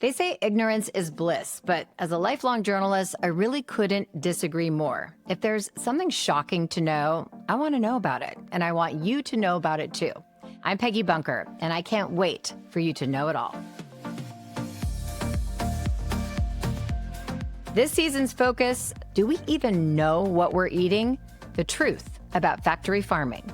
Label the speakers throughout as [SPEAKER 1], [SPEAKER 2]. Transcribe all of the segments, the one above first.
[SPEAKER 1] They say ignorance is bliss, but as a lifelong journalist, I really couldn't disagree more. If there's something shocking to know, I want to know about it, and I want you to know about it too. I'm Peggy Bunker, and I can't wait for you to know it all. This season's focus, do we even know what we're eating? The truth about factory farming.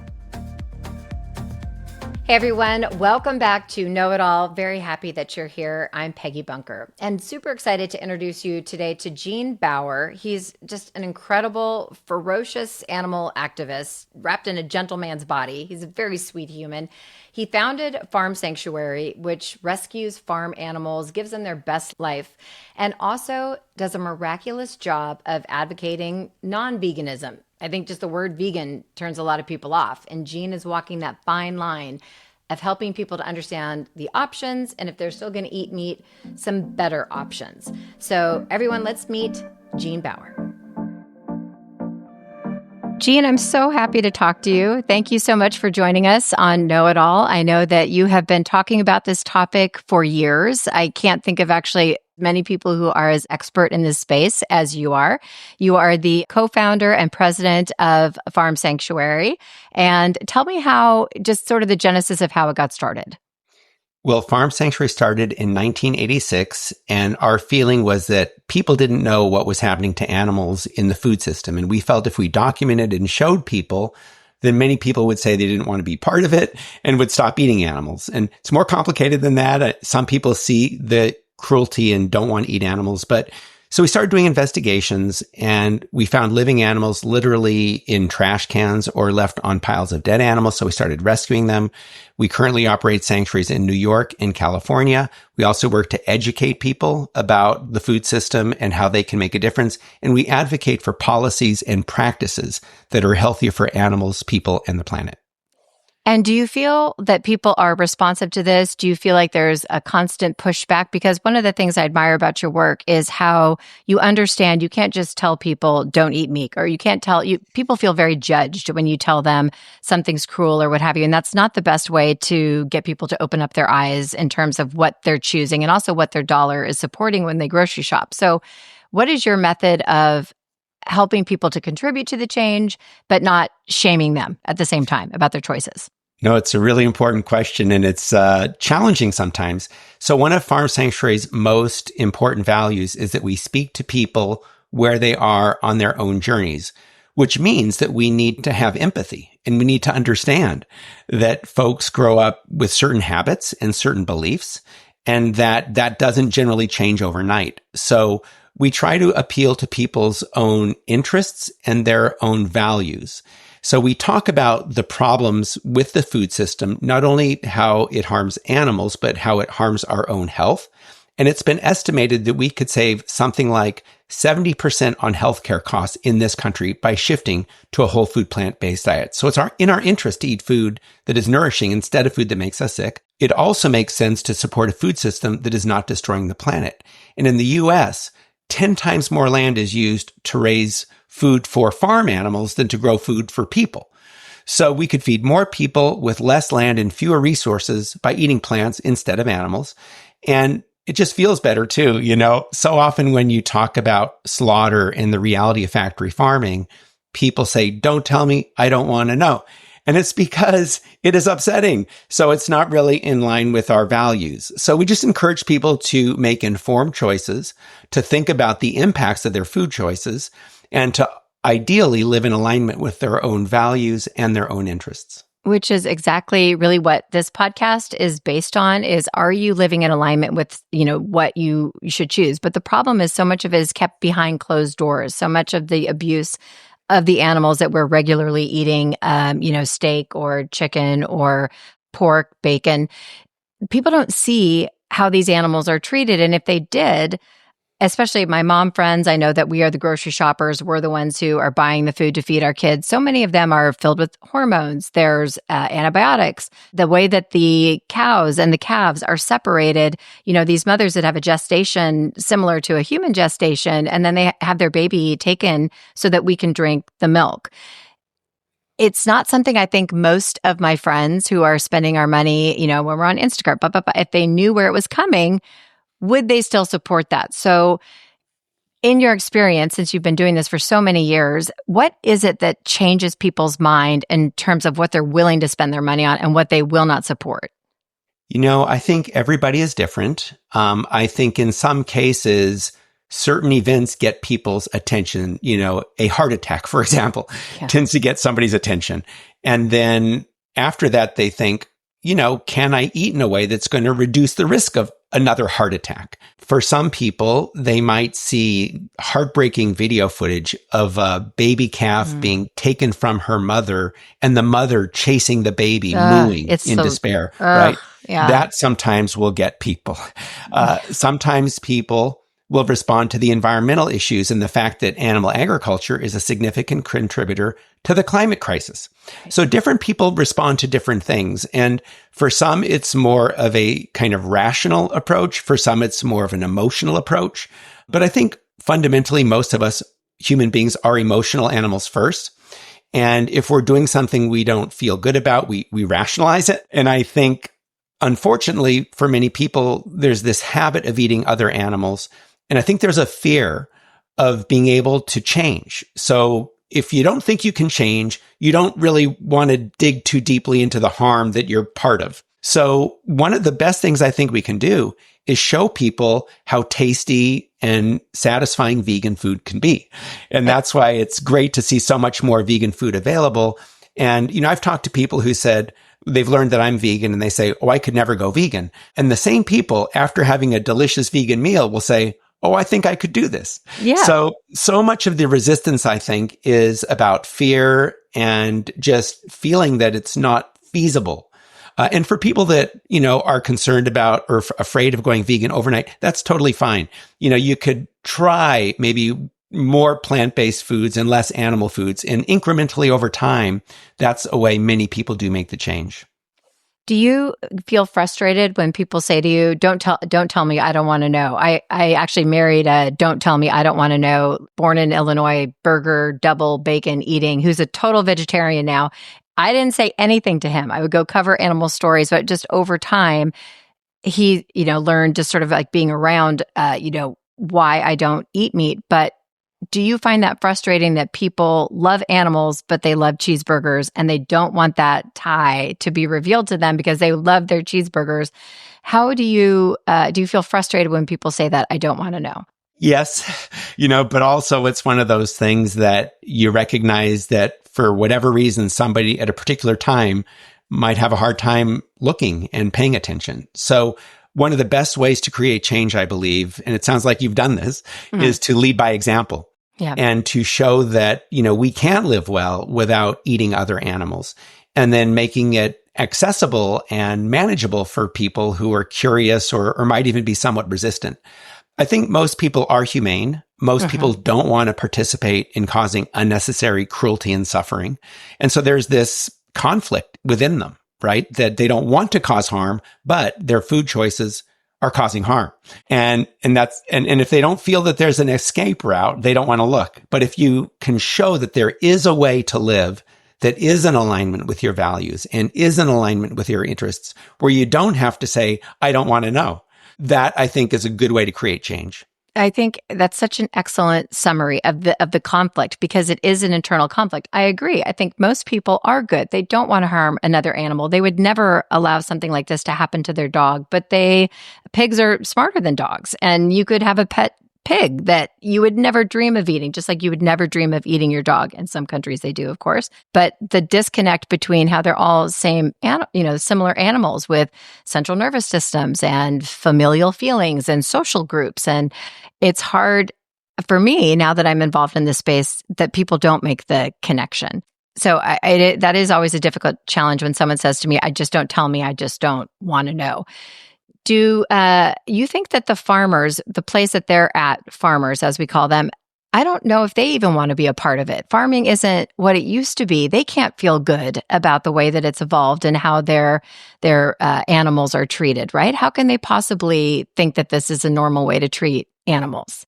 [SPEAKER 1] Hey everyone, welcome back to Know It All. Very happy that you're here. I'm Peggy Bunker and super excited to introduce you today to Gene Baur. He's just an incredible, ferocious animal activist wrapped in a gentleman's body. He's a very sweet human. He founded Farm Sanctuary, which rescues farm animals, gives them their best life, and also does a miraculous job of advocating non-veganism. I think just the word vegan turns a lot of people off. And Gene is walking that fine line of helping people to understand the options, and if they're still going to eat meat, some better options. So everyone, let's meet Gene Baur. Gene, I'm so happy to talk to you. Thank you so much for joining us on Know It All. I know that you have been talking about this topic for years. I can't think of actually many people who are as expert in this space as you are. You are the co-founder and president of Farm Sanctuary. And tell me how, just sort of the genesis of how it got started.
[SPEAKER 2] Well, Farm Sanctuary started in 1986, and our feeling was that people didn't know what was happening to animals in the food system. And we felt if we documented and showed people, then many people would say they didn't want to be part of it and would stop eating animals. And it's more complicated than that. Some people see the cruelty and don't want to eat animals. But so we started doing investigations, and we found living animals literally in trash cans or left on piles of dead animals. So we started rescuing them. We currently operate sanctuaries in New York and California. We also work to educate people about the food system and how they can make a difference. And we advocate for policies and practices that are healthier for animals, people, and the planet.
[SPEAKER 1] And do you feel that people are responsive to this? Do you feel like there's a constant pushback? Because one of the things I admire about your work is how you understand you can't just tell people don't eat meat, or you can't tell you. People feel very judged when you tell them something's cruel or what have you. And that's not the best way to get people to open up their eyes in terms of what they're choosing and also what their dollar is supporting when they grocery shop. So what is your method of helping people to contribute to the change, but not shaming them at the same time about their choices?
[SPEAKER 2] No, it's a really important question, and it's challenging sometimes. So one of Farm Sanctuary's most important values is that we speak to people where they are on their own journeys, which means that we need to have empathy, and we need to understand that folks grow up with certain habits and certain beliefs, and that doesn't generally change overnight. So we try to appeal to people's own interests and their own values. So we talk about the problems with the food system, not only how it harms animals, but how it harms our own health. And it's been estimated that we could save something like 70% on healthcare costs in this country by shifting to a whole food plant-based diet. So it's in our interest to eat food that is nourishing instead of food that makes us sick. It also makes sense to support a food system that is not destroying the planet. And in the US, 10 times more land is used to raise food for farm animals than to grow food for people. So we could feed more people with less land and fewer resources by eating plants instead of animals. And it just feels better too. You know, so often when you talk about slaughter and the reality of factory farming, people say, don't tell me, I don't want to know. And it's because it is upsetting. So it's not really in line with our values. So we just encourage people to make informed choices, to think about the impacts of their food choices, and to ideally live in alignment with their own values and their own interests.
[SPEAKER 1] Which is exactly really what this podcast is based on, is are you living in alignment with, what you should choose? But the problem is so much of it is kept behind closed doors. So much of the abuse of the animals that we're regularly eating, steak or chicken or pork, bacon, people don't see how these animals are treated. And if they did, especially my mom friends, I know that we are the grocery shoppers. We're the ones who are buying the food to feed our kids. So many of them are filled with hormones. There's antibiotics. The way that the cows and the calves are separated, these mothers that have a gestation similar to a human gestation, and then they have their baby taken so that we can drink the milk. It's not something I think most of my friends who are spending our money, when we're on Instacart, if they knew where it was coming, would they still support that? So in your experience, since you've been doing this for so many years, what is it that changes people's mind in terms of what they're willing to spend their money on and what they will not support?
[SPEAKER 2] I think everybody is different. I think in some cases, certain events get people's attention. A heart attack, for example, tends to get somebody's attention. And then after that, they think, can I eat in a way that's going to reduce the risk of another heart attack? For some people, they might see heartbreaking video footage of a baby calf being taken from her mother and the mother chasing the baby, mooing in despair, right?
[SPEAKER 1] Yeah.
[SPEAKER 2] That sometimes will get people. Sometimes people will respond to the environmental issues and the fact that animal agriculture is a significant contributor to the climate crisis. So different people respond to different things. And for some, it's more of a kind of rational approach. For some, it's more of an emotional approach. But I think fundamentally, most of us human beings are emotional animals first. And if we're doing something we don't feel good about, we rationalize it. And I think, unfortunately, for many people, there's this habit of eating other animals. And I think there's a fear of being able to change. So if you don't think you can change, you don't really want to dig too deeply into the harm that you're part of. So one of the best things I think we can do is show people how tasty and satisfying vegan food can be. And that's why it's great to see so much more vegan food available. And, I've talked to people who said, they've learned that I'm vegan and they say, oh, I could never go vegan. And the same people, after having a delicious vegan meal, will say, oh, I think I could do this.
[SPEAKER 1] Yeah.
[SPEAKER 2] So much of the resistance, I think, is about fear and just feeling that it's not feasible. And for people that, are concerned about or afraid of going vegan overnight, that's totally fine. You could try maybe more plant-based foods and less animal foods. And incrementally over time, that's a way many people do make the change.
[SPEAKER 1] Do you feel frustrated when people say to you, don't tell me, I don't want to know? I actually married a don't tell me, I don't want to know, born in Illinois, burger, double bacon eating, who's a total vegetarian now. I didn't say anything to him. I would go cover animal stories, but just over time, he, learned just sort of like being around, why I don't eat meat. But do you find that frustrating that people love animals, but they love cheeseburgers and they don't want that tie to be revealed to them because they love their cheeseburgers? How do you feel frustrated when people say that, I don't want to know?
[SPEAKER 2] Yes, but also it's one of those things that you recognize that for whatever reason, somebody at a particular time might have a hard time looking and paying attention. So one of the best ways to create change, I believe, and it sounds like you've done this, is to lead by example. Yeah. And to show that, we can live well without eating other animals, and then making it accessible and manageable for people who are curious or might even be somewhat resistant. I think most people are humane. Most people don't want to participate in causing unnecessary cruelty and suffering. And so there's this conflict within them, right? That they don't want to cause harm, but their food choices are causing harm. And if they don't feel that there's an escape route, they don't want to look. But if you can show that there is a way to live that is in alignment with your values and is in alignment with your interests, where you don't have to say, I don't want to know, that I think is a good way to create change.
[SPEAKER 1] I think that's such an excellent summary of the conflict, because it is an internal conflict. I agree. I think most people are good. They don't want to harm another animal. They would never allow something like this to happen to their dog, but pigs are smarter than dogs. And you could have a pet pig that you would never dream of eating, just like you would never dream of eating your dog. In some countries they do, of course. But the disconnect between how they're all similar animals with central nervous systems and familial feelings and social groups. And it's hard for me, now that I'm involved in this space, that people don't make the connection. So that is always a difficult challenge when someone says to me, I just don't tell me, I just don't want to know. Do you think that the farmers, the place that they're at, farmers as we call them, I don't know if they even want to be a part of it. Farming isn't what it used to be. They can't feel good about the way that it's evolved and how their animals are treated, right? How can they possibly think that this is a normal way to treat animals?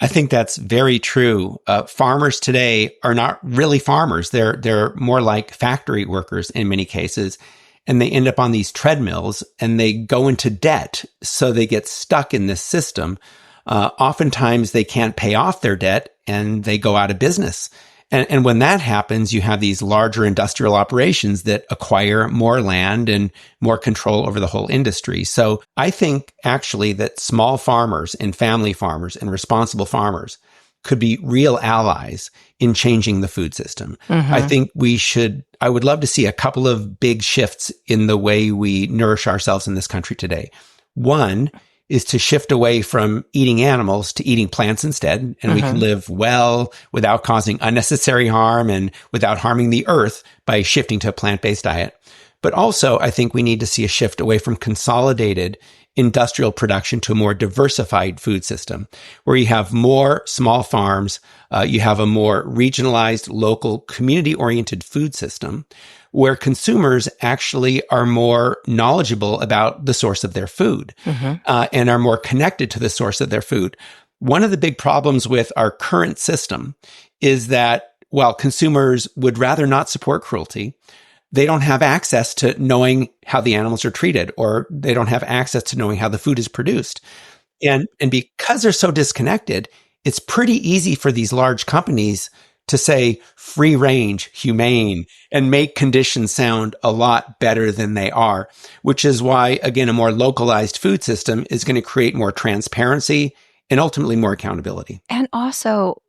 [SPEAKER 2] I think that's very true. Farmers today are not really farmers. They're more like factory workers in many cases. and they end up on these treadmills and they go into debt. So they get stuck in this system. Oftentimes they can't pay off their debt and they go out of business. And when that happens, you have these larger industrial operations that acquire more land and more control over the whole industry. So I think actually that small farmers and family farmers and responsible farmers could be real allies in changing the food system. I think I would love to see a couple of big shifts in the way we nourish ourselves in this country today. One is to shift away from eating animals to eating plants instead. And we can live well without causing unnecessary harm and without harming the earth by shifting to a plant-based diet. But also, I think we need to see a shift away from consolidated industrial production to a more diversified food system where you have more small farms, you have a more regionalized, local, community-oriented food system where consumers actually are more knowledgeable about the source of their food and are more connected to the source of their food. One of the big problems with our current system is that while consumers would rather not support cruelty, they don't have access to knowing how the animals are treated, or they don't have access to knowing how the food is produced. And because they're so disconnected, it's pretty easy for these large companies to say free range, humane, and make conditions sound a lot better than they are, which is why, again, a more localized food system is going to create more transparency and ultimately more accountability.
[SPEAKER 1] And also,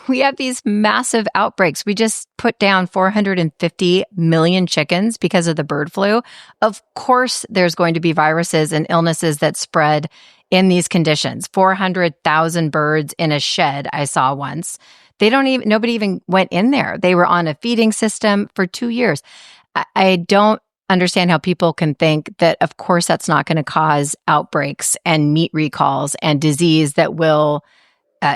[SPEAKER 1] we have these massive outbreaks. We just put down 450 million chickens because of the bird flu. Of course, there's going to be viruses and illnesses that spread in these conditions. 400,000 birds in a shed, I saw once. Nobody even went in there. They were on a feeding system for 2 years. I don't understand how people can think that, of course, that's not going to cause outbreaks and meat recalls and disease that will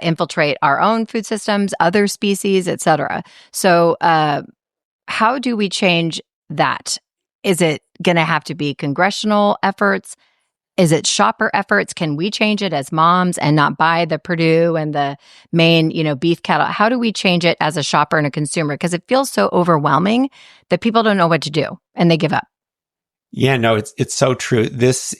[SPEAKER 1] infiltrate our own food systems, other species, et cetera. So how do we change that? Is it going to have to be congressional efforts? Is it shopper efforts? Can we change it as moms and not buy the Purdue and the Maine, beef cattle? How do we change it as a shopper and a consumer? Because it feels so overwhelming that people don't know what to do and they give up.
[SPEAKER 2] Yeah, no, it's so true. This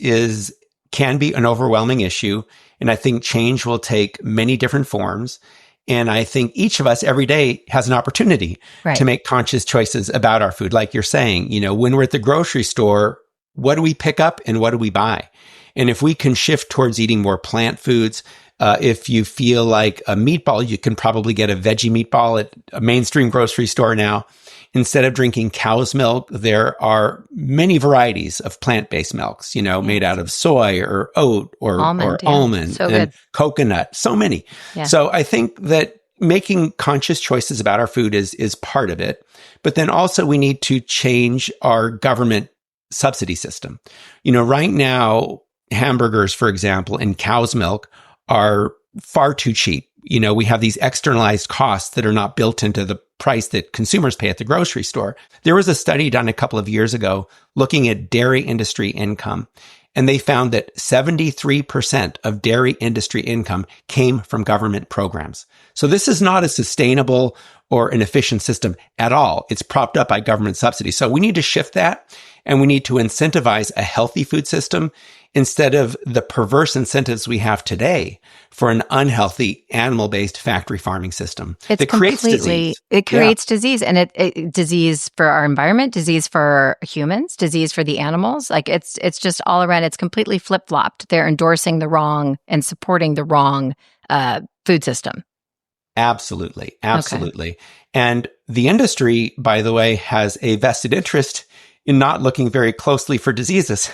[SPEAKER 2] can be an overwhelming issue. And I think change will take many different forms. And I think each of us every day has an opportunity to make conscious choices about our food. Like you're saying, when we're at the grocery store, what do we pick up and what do we buy? And if we can shift towards eating more plant foods, if you feel like a meatball, you can probably get a veggie meatball at a mainstream grocery store now. Instead of drinking cow's milk, there are many varieties of plant-based milks, made out of soy or oat or almond
[SPEAKER 1] so
[SPEAKER 2] and
[SPEAKER 1] good.
[SPEAKER 2] coconut, so many. Yeah. So I think that making conscious choices about our food is part of it. But then also we need to change our government subsidy system. Right now, hamburgers, for example, and cow's milk are far too cheap. We have these externalized costs that are not built into the price that consumers pay at the grocery store. There was a study done a couple of years ago looking at dairy industry income, and they found that 73% of dairy industry income came from government programs. So this is not a sustainable or an efficient system at all. It's propped up by government subsidies. So we need to shift that, and we need to incentivize a healthy food system instead of the perverse incentives we have today for an unhealthy animal-based factory farming system that creates disease.
[SPEAKER 1] It creates disease, and it disease for our environment, disease for humans, disease for the animals. Like it's just all around. It's completely flip-flopped. They're endorsing the wrong and supporting the wrong food system.
[SPEAKER 2] Absolutely. Okay. And the industry, by the way, has a vested interest in not looking very closely for diseases.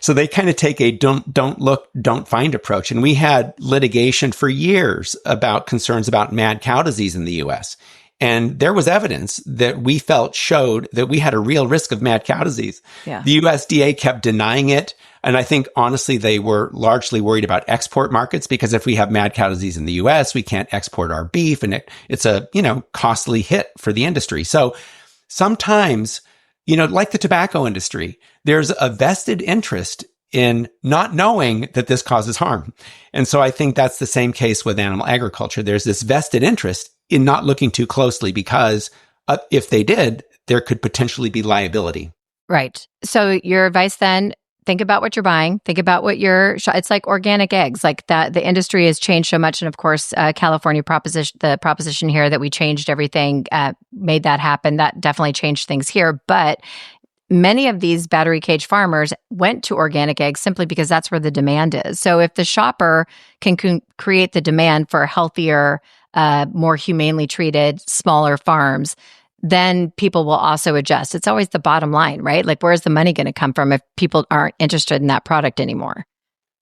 [SPEAKER 2] So they kind of take a don't look, don't find approach. And we had litigation for years about concerns about mad cow disease in the US. And there was evidence that we felt showed that we had a real risk of mad cow disease. Yeah. The USDA kept denying it. And I think, honestly, they were largely worried about export markets because if we have mad cow disease in the US, we can't export our beef. And it's a, costly hit for the industry. So sometimes, like the tobacco industry, there's a vested interest in not knowing that this causes harm. And so I think that's the same case with animal agriculture. There's this vested interest in not looking too closely because if they did, there could potentially be liability.
[SPEAKER 1] Right. So your advice then, think about what you're buying. Think about what it's like organic eggs, like that. The industry has changed so much. And of course, California the proposition here that we changed everything, made that happen. That definitely changed things here. But many of these battery cage farmers went to organic eggs simply because that's where the demand is. So if the shopper can create the demand for healthier, more humanely treated, smaller farms, then people will also adjust. It's always the bottom line, right? Like, where's the money going to come from if people aren't interested in that product anymore?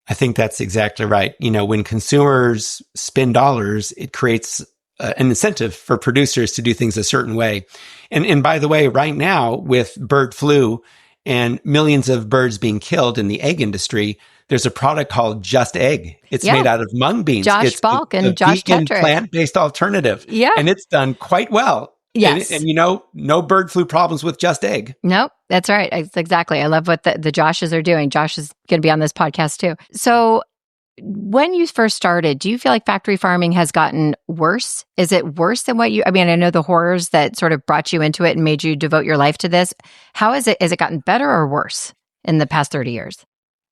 [SPEAKER 2] I think that's exactly right. When consumers spend dollars, it creates an incentive for producers to do things a certain way. And by the way, right now with bird flu and millions of birds being killed in the egg industry, there's a product called Just Egg. It's made out of mung beans.
[SPEAKER 1] Josh
[SPEAKER 2] It's
[SPEAKER 1] Balk
[SPEAKER 2] a
[SPEAKER 1] and Josh
[SPEAKER 2] vegan
[SPEAKER 1] Tetrick.
[SPEAKER 2] plant-based alternative.
[SPEAKER 1] Yeah.
[SPEAKER 2] And it's done quite well.
[SPEAKER 1] Yes.
[SPEAKER 2] And no bird flu problems with Just Egg.
[SPEAKER 1] Nope, that's right. Exactly. I love what the Joshes are doing. Josh is going to be on this podcast too. So when you first started, do you feel like factory farming has gotten worse? Is it worse than I know the horrors that sort of brought you into it and made you devote your life to this. How is it? Has it gotten better or worse in the past 30 years?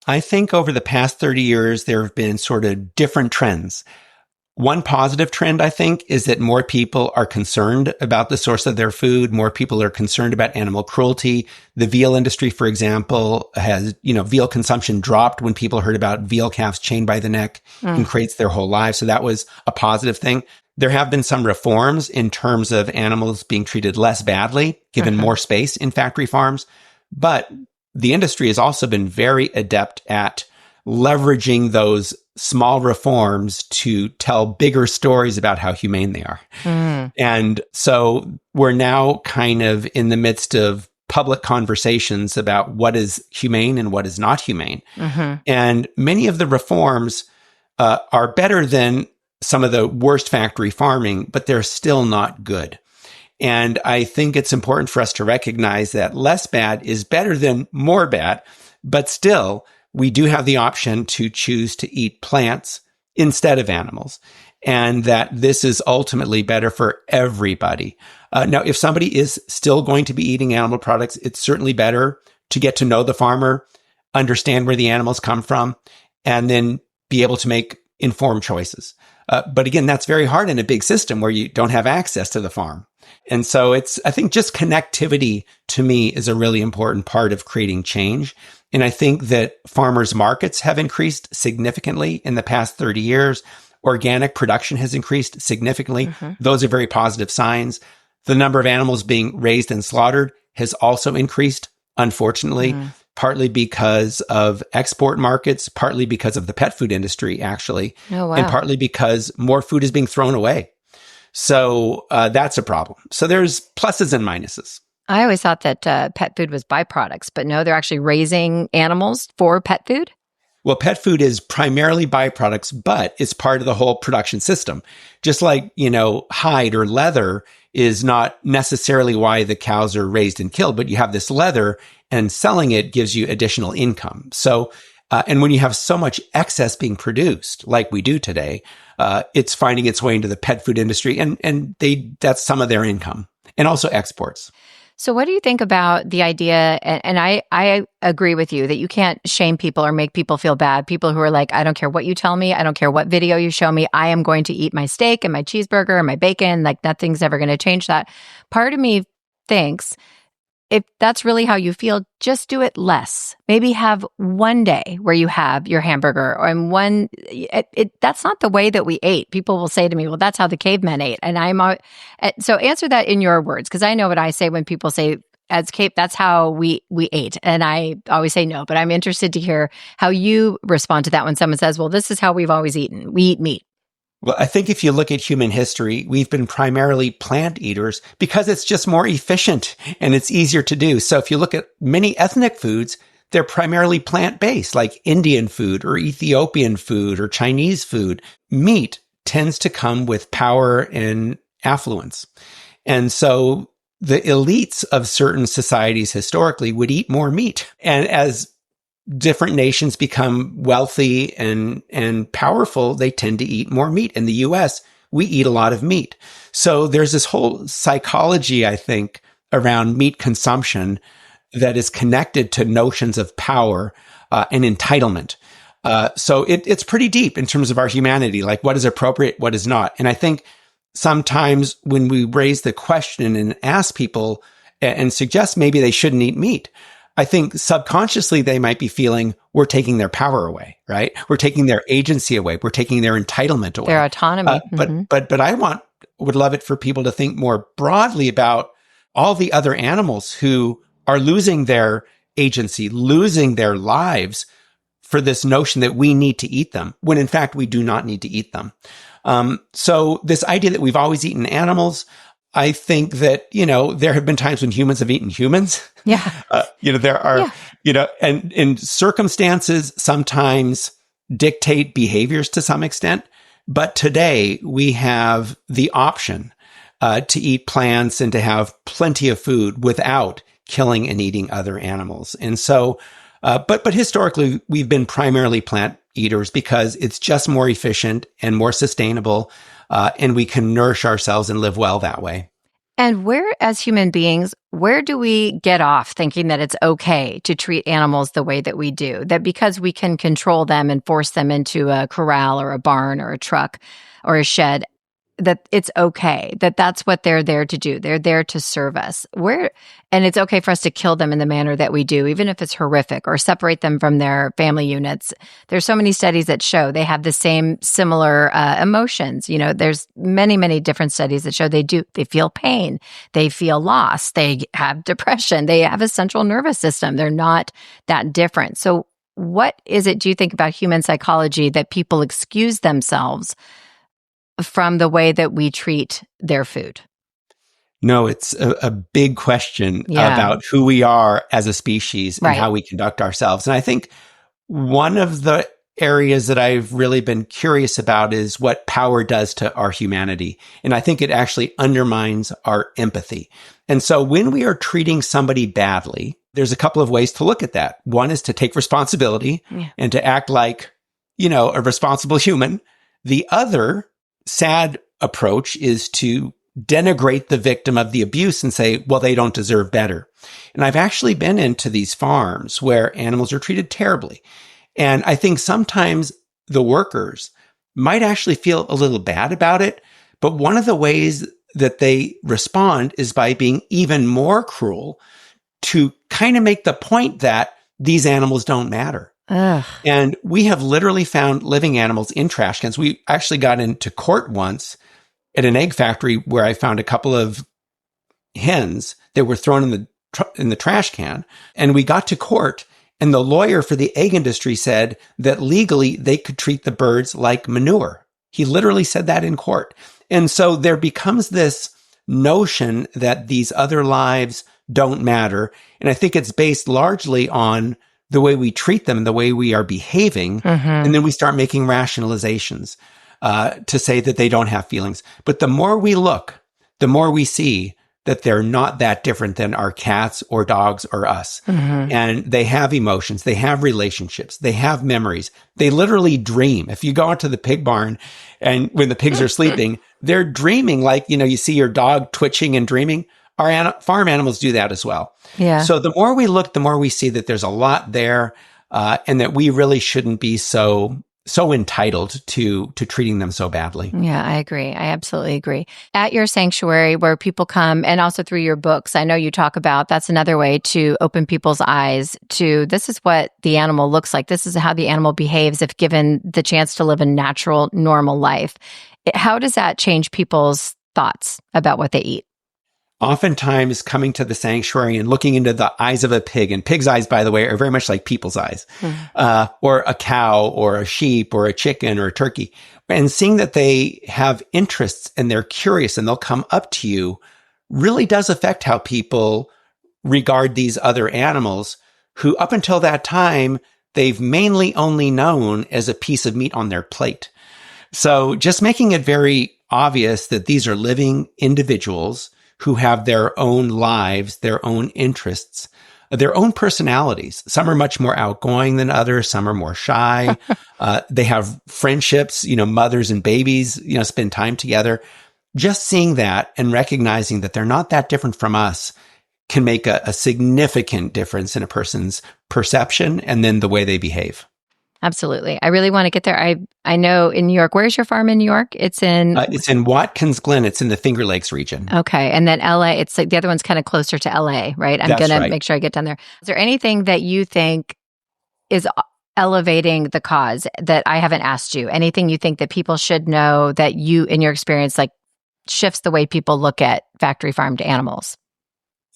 [SPEAKER 2] I think over the past 30 years, there have been sort of different trends. One positive trend, I think, is that more people are concerned about the source of their food. More people are concerned about animal cruelty. The veal industry, for example, has, veal consumption dropped when people heard about veal calves chained by the neck in crates their whole lives. So that was a positive thing. There have been some reforms in terms of animals being treated less badly, given more space in factory farms. But the industry has also been very adept at leveraging those small reforms to tell bigger stories about how humane they are. And so we're now kind of in the midst of public conversations about what is humane and what is not humane. And many of the reforms are better than some of the worst factory farming, but they're still not good. And I think it's important for us to recognize that less bad is better than more bad, but still, we do have the option to choose to eat plants instead of animals, and that this is ultimately better for everybody. Now, if somebody is still going to be eating animal products, it's certainly better to get to know the farmer, understand where the animals come from, and then be able to make informed choices. But again, that's very hard in a big system where you don't have access to the farm. And so I think just connectivity to me is a really important part of creating change. And I think that farmers' markets have increased significantly in the past 30 years. Organic production has increased significantly. Those are very positive signs. The number of animals being raised and slaughtered has also increased, unfortunately, partly because of export markets, partly because of the pet food industry, actually, and partly because more food is being thrown away. So that's a problem. So there's pluses and minuses.
[SPEAKER 1] I always thought that pet food was byproducts, but no, they're actually raising animals for pet food?
[SPEAKER 2] Well, pet food is primarily byproducts, but it's part of the whole production system. Just like, hide or leather is not necessarily why the cows are raised and killed, but you have this leather and selling it gives you additional income. So, and when you have so much excess being produced, like we do today, it's finding its way into the pet food industry and that's some of their income and also exports.
[SPEAKER 1] So what do you think about the idea, and I agree with you, that you can't shame people or make people feel bad. People who are like, I don't care what you tell me. I don't care what video you show me. I am going to eat my steak and my cheeseburger and my bacon. Like nothing's ever going to change that. Part of me thinks if that's really how you feel, just do it less. Maybe have one day where you have your hamburger or that's not the way that we ate. People will say to me, well, that's how the cavemen ate. And so answer that in your words, because I know what I say when people say, as cave, that's how we ate. And I always say no, but I'm interested to hear how you respond to that when someone says, well, this is how we've always eaten. We eat meat.
[SPEAKER 2] Well, I think if you look at human history, we've been primarily plant eaters because it's just more efficient and it's easier to do. So if you look at many ethnic foods, they're primarily plant-based, like Indian food or Ethiopian food or Chinese food. Meat tends to come with power and affluence. And so the elites of certain societies historically would eat more meat. And as different nations become wealthy and powerful, they tend to eat more meat. In the US, we eat a lot of meat. So there's this whole psychology, I think, around meat consumption that is connected to notions of power and entitlement. So it's pretty deep in terms of our humanity, like what is appropriate, what is not. And I think sometimes when we raise the question and ask people and suggest maybe they shouldn't eat meat, I think subconsciously they might be feeling we're taking their power away, right? We're taking their agency away. We're taking their entitlement away.
[SPEAKER 1] Their autonomy.
[SPEAKER 2] But I would love it for people to think more broadly about all the other animals who are losing their agency, losing their lives for this notion that we need to eat them, when in fact we do not need to eat them. So this idea that we've always eaten animals, I think that, there have been times when humans have eaten humans.
[SPEAKER 1] Yeah.
[SPEAKER 2] There are, and circumstances sometimes dictate behaviors to some extent. But today we have the option to eat plants and to have plenty of food without killing and eating other animals. And so, but historically, we've been primarily plant eaters because it's just more efficient and more sustainable, and we can nourish ourselves and live well that way.
[SPEAKER 1] And as human beings, where do we get off thinking that it's okay to treat animals the way that we do? That because we can control them and force them into a corral or a barn or a truck or a shed, that it's okay, that that's what they're there to do. They're there to serve us. And it's okay for us to kill them in the manner that we do, even if it's horrific, or separate them from their family units. There's so many studies that show they have the same similar emotions. There's many, many different studies that show they feel pain, they feel loss, they have depression, they have a central nervous system. They're not that different. So what is it, do you think, about human psychology that people excuse themselves from the way that we treat their food?
[SPEAKER 2] No, it's a big question about who we are as a species and how we conduct ourselves. And I think one of the areas that I've really been curious about is what power does to our humanity. And I think it actually undermines our empathy. And so when we are treating somebody badly, there's a couple of ways to look at that. One is to take responsibility and to act like, a responsible human. The other sad approach is to denigrate the victim of the abuse and say, well, they don't deserve better. And I've actually been into these farms where animals are treated terribly. And I think sometimes the workers might actually feel a little bad about it. But one of the ways that they respond is by being even more cruel to kind of make the point that these animals don't matter.
[SPEAKER 1] Ugh.
[SPEAKER 2] And we have literally found living animals in trash cans. We actually got into court once at an egg factory where I found a couple of hens that were thrown in the trash can. And we got to court, and the lawyer for the egg industry said that legally they could treat the birds like manure. He literally said that in court. And so there becomes this notion that these other lives don't matter. And I think it's based largely on the way we treat them and the way we are behaving. And then we start making rationalizations to say that they don't have feelings. But the more we look, the more we see that they're not that different than our cats or dogs or us. And they have emotions, they have relationships, they have memories. They literally dream. If you go into the pig barn and when the pigs are sleeping, they're dreaming like, you see your dog twitching and dreaming. Our farm animals do that as well.
[SPEAKER 1] Yeah.
[SPEAKER 2] So the more we look, the more we see that there's a lot there, and that we really shouldn't be so entitled to treating them so badly.
[SPEAKER 1] Yeah, I agree. I absolutely agree. At your sanctuary where people come, and also through your books, I know you talk about that's another way to open people's eyes to this is what the animal looks like. This is how the animal behaves if given the chance to live a natural, normal life. How does that change people's thoughts about what they eat?
[SPEAKER 2] Oftentimes coming to the sanctuary and looking into the eyes of a pig, and pig's eyes, by the way, are very much like people's eyes, or a cow or a sheep or a chicken or a turkey, and seeing that they have interests and they're curious and they'll come up to you really does affect how people regard these other animals who up until that time, they've mainly only known as a piece of meat on their plate. So just making it very obvious that these are living individuals who have their own lives, their own interests, their own personalities. Some are much more outgoing than others. Some are more shy. They have friendships, mothers and babies, spend time together. Just seeing that and recognizing that they're not that different from us can make a significant difference in a person's perception and then the way they behave.
[SPEAKER 1] Absolutely. I really want to get there. I know in New York, where's your farm in New York?
[SPEAKER 2] It's in Watkins Glen. It's in the Finger Lakes region.
[SPEAKER 1] Okay. And then LA, it's like the other one's kind of closer to LA, right? I'm going to make sure I get down there. Is there anything that you think is elevating the cause that I haven't asked you? Anything you think that people should know that you, in your experience, like shifts the way people look at factory farmed animals?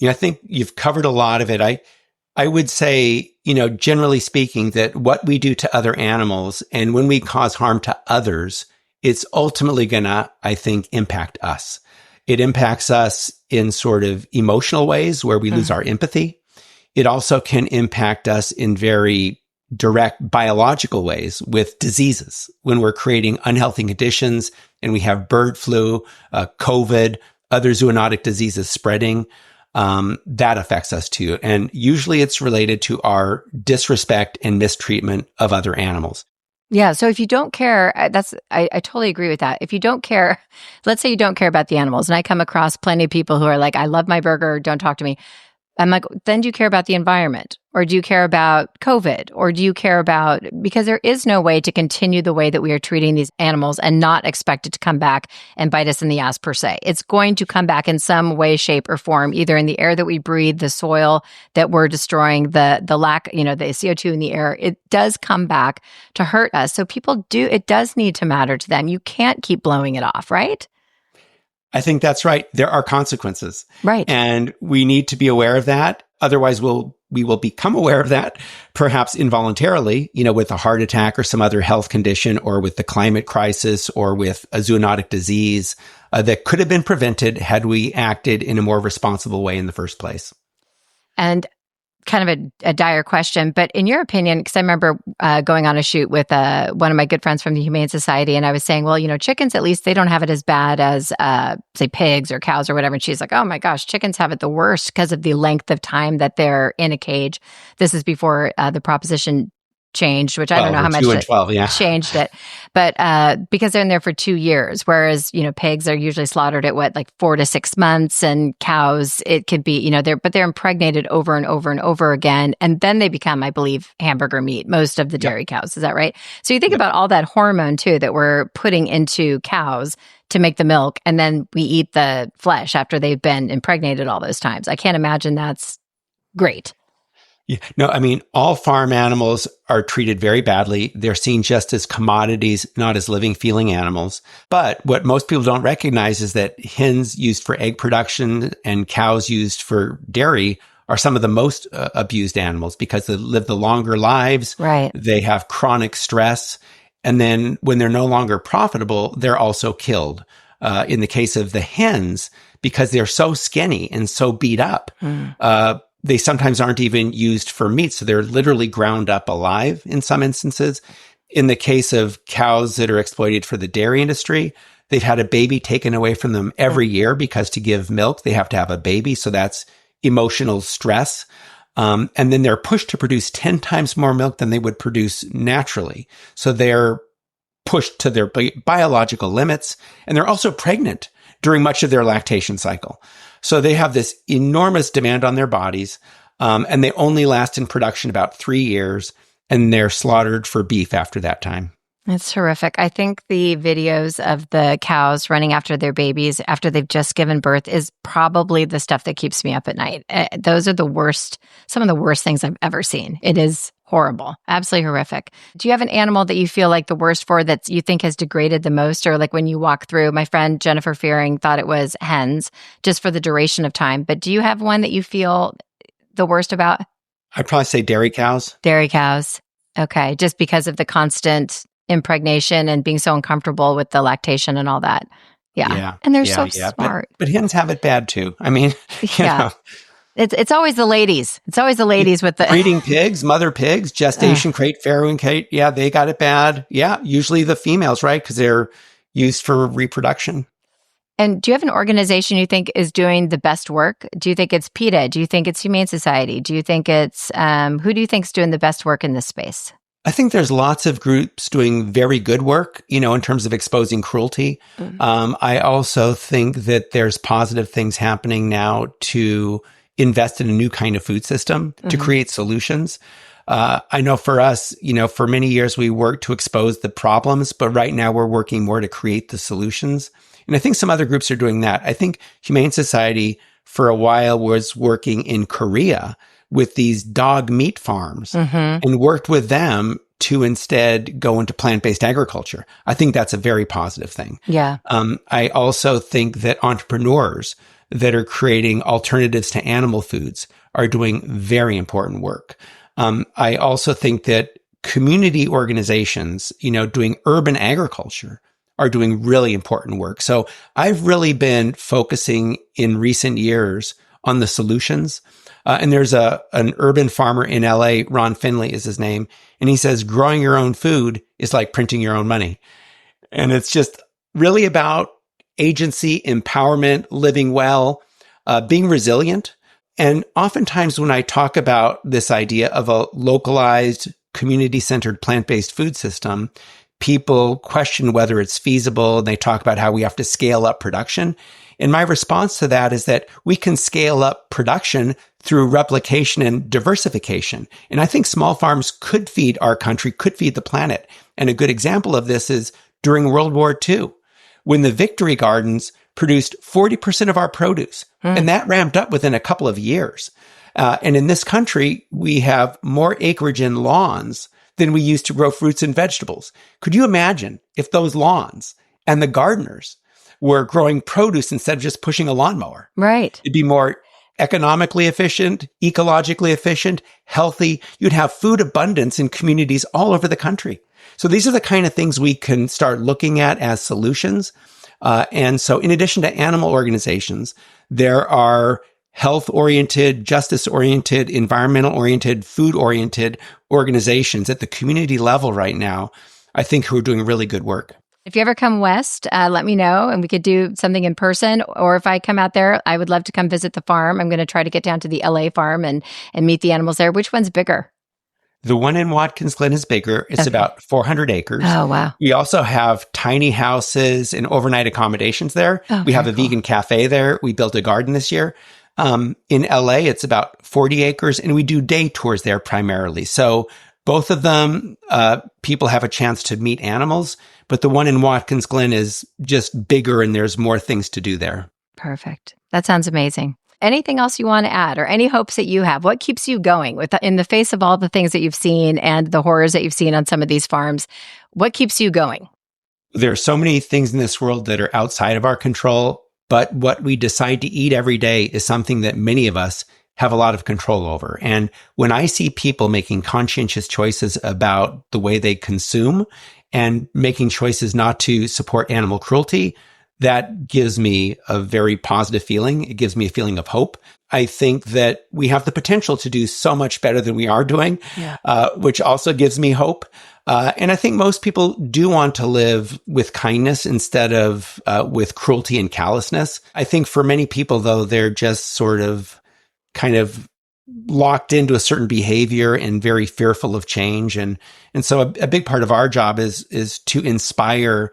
[SPEAKER 2] I think you've covered a lot of it. I would say, generally speaking, that what we do to other animals and when we cause harm to others, it's ultimately going to, I think, impact us. It impacts us in sort of emotional ways where we lose our empathy. It also can impact us in very direct biological ways with diseases when we're creating unhealthy conditions and we have bird flu, COVID, other zoonotic diseases spreading. That affects us too. And usually it's related to our disrespect and mistreatment of other animals.
[SPEAKER 1] Yeah. So if you don't care, I totally agree with that. If you don't care, let's say you don't care about the animals, and I come across plenty of people who are like, I love my burger, don't talk to me. I'm like, then do you care about the environment? Or do you care about COVID? Or do you care about, because there is no way to continue the way that we are treating these animals and not expect it to come back and bite us in the ass per se. It's going to come back in some way, shape, or form, either in the air that we breathe, the soil that we're destroying, the lack, the CO2 in the air. It does come back to hurt us. So it does need to matter to them. You can't keep blowing it off, right?
[SPEAKER 2] I think that's right. There are consequences.
[SPEAKER 1] Right.
[SPEAKER 2] And we need to be aware of that. Otherwise, we will become aware of that, perhaps involuntarily, with a heart attack or some other health condition, or with the climate crisis, or with a zoonotic disease that could have been prevented had we acted in a more responsible way in the first place.
[SPEAKER 1] And kind of a dire question, but in your opinion, because I remember going on a shoot with one of my good friends from the Humane Society, and I was saying, well, chickens, at least they don't have it as bad as, say, pigs or cows or whatever. And she's like, oh my gosh, chickens have it the worst because of the length of time that they're in a cage. This is before the proposition changed, which I don't know how much
[SPEAKER 2] 2 and 12,
[SPEAKER 1] changed it, but because they're in there for 2 years, whereas pigs are usually slaughtered at 4 to 6 months, and cows it could be they're impregnated over and over and over again, and then they become, I believe, hamburger meat. Most of the dairy cows, is that right? So you think about all that hormone too that we're putting into cows to make the milk, and then we eat the flesh after they've been impregnated all those times. I can't imagine that's great.
[SPEAKER 2] Yeah. No, I mean, all farm animals are treated very badly. They're seen just as commodities, not as living, feeling animals. But what most people don't recognize is that hens used for egg production and cows used for dairy are some of the most abused animals because they live the longer lives.
[SPEAKER 1] Right.
[SPEAKER 2] They have chronic stress. And then when they're no longer profitable, they're also killed. In the case of the hens, because they're so skinny and so beat up, they sometimes aren't even used for meat. So they're literally ground up alive in some instances. In the case of cows that are exploited for the dairy industry, they've had a baby taken away from them every year because to give milk, they have to have a baby. So that's emotional stress. And then they're pushed to produce 10 times more milk than they would produce naturally. So they're pushed to their biological limits. And they're also pregnant during much of their lactation cycle. So they have this enormous demand on their bodies, and they only last in production about 3 years, and they're slaughtered for beef after that time.
[SPEAKER 1] It's horrific. I think the videos of the cows running after their babies after they've just given birth is probably the stuff that keeps me up at night. Those are some of the worst things I've ever seen. It is horrible, absolutely horrific. Do you have an animal that you feel like the worst for that you think has degraded the most? Or like when you walk through, my friend Jennifer Fearing thought it was hens just for the duration of time. But do you have one that you feel the worst about?
[SPEAKER 2] I'd probably say dairy cows.
[SPEAKER 1] Dairy cows. Okay. Just because of the constant impregnation and being so uncomfortable with the lactation and all that. Yeah. And they're so smart.
[SPEAKER 2] But hens have it bad too. I mean, you know.
[SPEAKER 1] It's always the ladies. It's always the ladies with the
[SPEAKER 2] breeding pigs, mother pigs, gestation crate, farrowing crate. Yeah, they got it bad. Yeah, usually the females, right? Because they're used for reproduction.
[SPEAKER 1] And do you have an organization you think is doing the best work? Do you think it's PETA? Do you think it's Humane Society? Do you think it's who do you think is doing the best work in this space?
[SPEAKER 2] I think there's lots of groups doing very good work, in terms of exposing cruelty. I also think that there's positive things happening now to invest in a new kind of food system to create solutions. I know for us, for many years we worked to expose the problems, but right now we're working more to create the solutions. And I think some other groups are doing that. I think Humane Society for a while was working in Korea with these dog meat farms and worked with them to instead go into plant-based agriculture. I think that's a very positive thing.
[SPEAKER 1] Yeah.
[SPEAKER 2] I also think that entrepreneurs that are creating alternatives to animal foods are doing very important work. I also think that community organizations, doing urban agriculture are doing really important work. So I've really been focusing in recent years on the solutions. And there's an urban farmer in LA, Ron Finley is his name. And he says, growing your own food is like printing your own money. And it's just really about agency, empowerment, living well, being resilient. And oftentimes when I talk about this idea of a localized, community-centered plant-based food system, people question whether it's feasible, and they talk about how we have to scale up production. And my response to that is that we can scale up production through replication and diversification. And I think small farms could feed our country, could feed the planet. And a good example of this is during World War II, when the Victory Gardens produced 40% of our produce. And that ramped up within a couple of years. And in this country, we have more acreage in lawns than we used to grow fruits and vegetables. Could you imagine if those lawns and the gardeners were growing produce instead of just pushing a lawnmower?
[SPEAKER 1] Right.
[SPEAKER 2] It'd be more economically efficient, ecologically efficient, healthy. You'd have food abundance in communities all over the country. So these are the kind of things we can start looking at as solutions. And so in addition to animal organizations, there are health-oriented, justice-oriented, environmental-oriented, food-oriented organizations at the community level right now, I think, who are doing really good work.
[SPEAKER 1] If you ever come west, let me know and we could do something in person. Or if I come out there, I would love to come visit the farm. I'm going to try to get down to the LA farm and meet the animals there. Which one's bigger?
[SPEAKER 2] The one in Watkins Glen is bigger. It's about 400 acres.
[SPEAKER 1] Oh, wow.
[SPEAKER 2] We also have tiny houses and overnight accommodations there.
[SPEAKER 1] Oh,
[SPEAKER 2] we have a
[SPEAKER 1] very cool.
[SPEAKER 2] vegan cafe there. We built a garden this year. In LA, it's about 40 acres, and we do day tours there primarily. So both of them, people have a chance to meet animals, but the one in Watkins Glen is just bigger and there's more things to do there.
[SPEAKER 1] Perfect. That sounds amazing. Anything else you want to add or any hopes that you have? What keeps you going in the face of all the things that you've seen and the horrors that you've seen on some of these farms? What keeps you going?
[SPEAKER 2] There are so many things in this world that are outside of our control, but what we decide to eat every day is something that many of us have a lot of control over. And when I see people making conscientious choices about the way they consume and making choices not to support animal cruelty, that gives me a very positive feeling. It gives me a feeling of hope. I think that we have the potential to do so much better than we are doing, which also gives me hope. And I think most people do want to live with kindness instead of with cruelty and callousness. I think for many people, though, they're just sort of kind of locked into a certain behavior and very fearful of change. And so a big part of our job is to inspire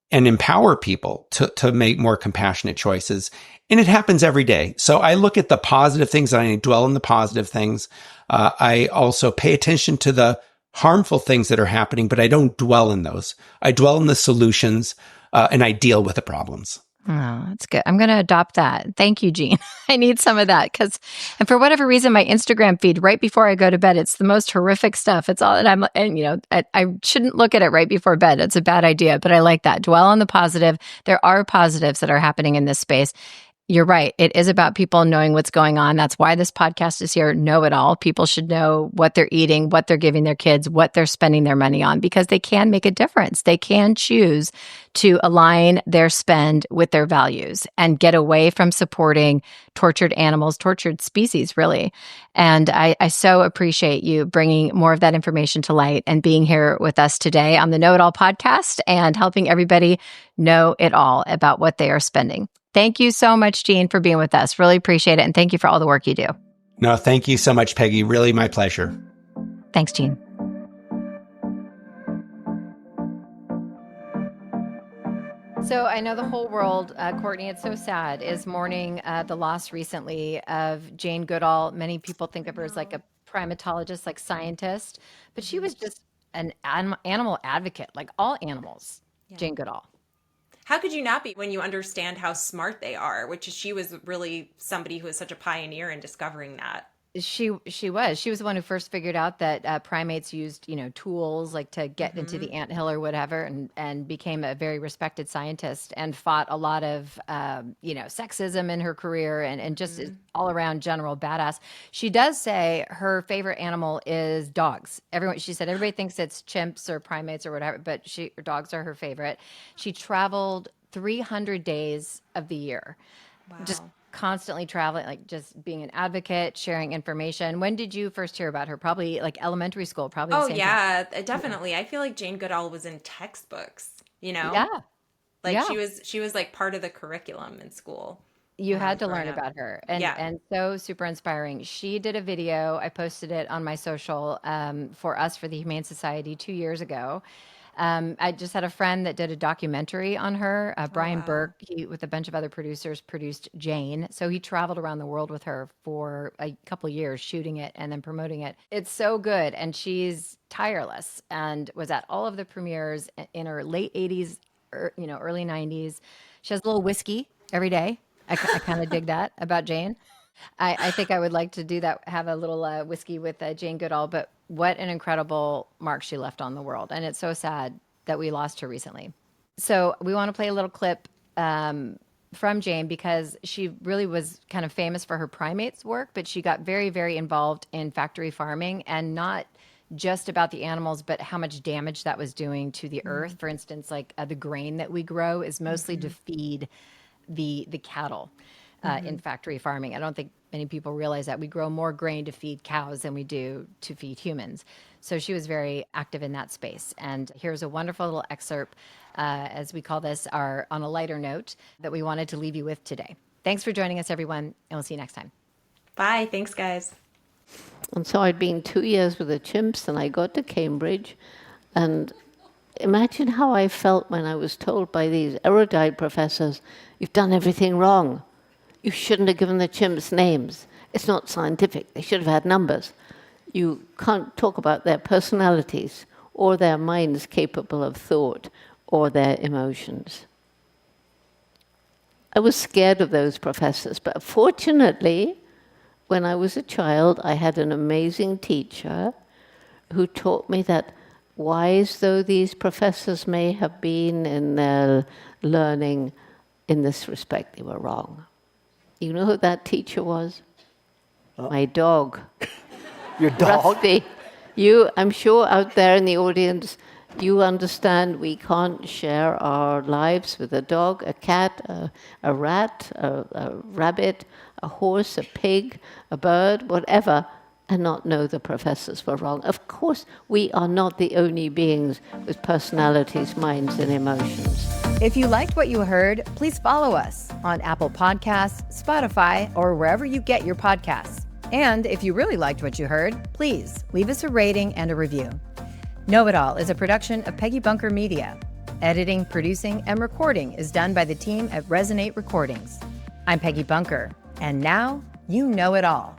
[SPEAKER 2] and empower people to make more compassionate choices. And it happens every day. So I look at the positive things and I dwell on the positive things. I also pay attention to the harmful things that are happening, but I don't dwell in those. I dwell in the solutions and I deal with the problems.
[SPEAKER 1] Oh, that's good. I'm going to adopt that. Thank you, Jean. I need some of that and for whatever reason, my Instagram feed right before I go to bed, it's the most horrific stuff. It's all that I shouldn't look at it right before bed. It's a bad idea, but I like that. Dwell on the positive. There are positives that are happening in this space. You're right. It is about people knowing what's going on. That's why this podcast is here. Know it all. People should know what they're eating, what they're giving their kids, what they're spending their money on, because they can make a difference. They can choose to align their spend with their values and get away from supporting tortured animals, tortured species, really. And I so appreciate you bringing more of that information to light and being here with us today on the Know It All podcast and helping everybody know it all about what they are spending. Thank you so much, Jean, for being with us. Really appreciate it. And thank you for all the work you do.
[SPEAKER 2] No, thank you so much, Peggy. Really my pleasure.
[SPEAKER 1] Thanks, Jean. So I know the whole world, Courtney, it's so sad, is mourning the loss recently of Jane Goodall. Many people think
[SPEAKER 3] I
[SPEAKER 1] of her as like
[SPEAKER 3] know.
[SPEAKER 1] a primatologist, like scientist, but she
[SPEAKER 3] Hmm.
[SPEAKER 1] was just an animal advocate, like all animals,
[SPEAKER 3] Yeah.
[SPEAKER 1] Jane Goodall.
[SPEAKER 3] How could you not be when you understand how smart they are, which is she was really somebody who was such a pioneer in discovering that.
[SPEAKER 1] She was the one who first figured out that primates used tools like to get into
[SPEAKER 3] Hmm.
[SPEAKER 1] the anthill or whatever, and became a very respected scientist and fought a lot of sexism in her career, and just is
[SPEAKER 3] Hmm.
[SPEAKER 1] all around general badass. She does say her favorite animal is dogs. She said everybody thinks it's chimps or primates or whatever, but dogs are her favorite. She traveled 300 days of the year, just
[SPEAKER 3] Wow.
[SPEAKER 1] constantly traveling, like just being an advocate, sharing information. When did you first hear about her? Probably like elementary school, probably the
[SPEAKER 3] Oh
[SPEAKER 1] same time.
[SPEAKER 3] yeah,
[SPEAKER 1] Yeah.
[SPEAKER 3] definitely. I feel like Jane Goodall was in textbooks, you know?
[SPEAKER 1] Yeah.
[SPEAKER 3] Like
[SPEAKER 1] Yeah.
[SPEAKER 3] she was like part of the curriculum in school
[SPEAKER 1] You
[SPEAKER 3] when I
[SPEAKER 1] had
[SPEAKER 3] was
[SPEAKER 1] to
[SPEAKER 3] growing
[SPEAKER 1] learn
[SPEAKER 3] up.
[SPEAKER 1] about her,
[SPEAKER 3] Yeah.
[SPEAKER 1] and so super inspiring. She did a video. I posted it on my social for us for the Humane Society 2 years ago. I just had a friend that did a documentary on her.
[SPEAKER 3] Oh
[SPEAKER 1] Brian
[SPEAKER 3] wow.
[SPEAKER 1] Burke, with a bunch of other producers, produced Jane. So he traveled around the world with her for a couple years, shooting it and then promoting it. It's so good, and she's tireless, and was at all of the premieres in her late 80s, early 90s. She has a little whiskey every day. I kind of dig that about Jane. I think I would like to do that, have a little whiskey with Jane Goodall, but what an incredible mark she left on the world. And it's so sad that we lost her recently. So we want to play a little clip from Jane because she really was kind of famous for her primates work, but she got very, very involved in factory farming, and not just about the animals, but how much damage that was doing to the earth. For instance, like the grain that we grow is mostly to
[SPEAKER 3] Mm-hmm.
[SPEAKER 1] feed the cattle in
[SPEAKER 3] Mm-hmm.
[SPEAKER 1] factory farming. I don't think many people realize that we grow more grain to feed cows than we do to feed humans. So she was very active in that space. And here's a wonderful little excerpt, as we call this, our on a lighter note, that we wanted to leave you with today. Thanks for joining us, everyone, and we'll see you next time.
[SPEAKER 3] Bye. Thanks, guys.
[SPEAKER 4] And so I'd been 2 years with the chimps, and I got to Cambridge, and imagine how I felt when I was told by these erudite professors, "You've done everything wrong. You shouldn't have given the chimps names. It's not scientific. They should have had numbers. You can't talk about their personalities or their minds capable of thought or their emotions." I was scared of those professors, but fortunately, when I was a child, I had an amazing teacher who taught me that, wise though these professors may have been in their learning, in this respect, they were wrong. You know who that teacher was? My dog,
[SPEAKER 5] Your dog?
[SPEAKER 4] Rusty. I'm sure out there in the audience, you understand we can't share our lives with a dog, a cat, a rat, a rabbit, a horse, a pig, a bird, whatever, and not know the professors were wrong. Of course, we are not the only beings with personalities, minds, and emotions.
[SPEAKER 1] If you liked what you heard, please follow us on Apple Podcasts, Spotify, or wherever you get your podcasts. And if you really liked what you heard, please leave us a rating and a review. Know It All is a production of Peggy Bunker Media. Editing, producing, and recording is done by the team at Resonate Recordings. I'm Peggy Bunker, and now you know it all.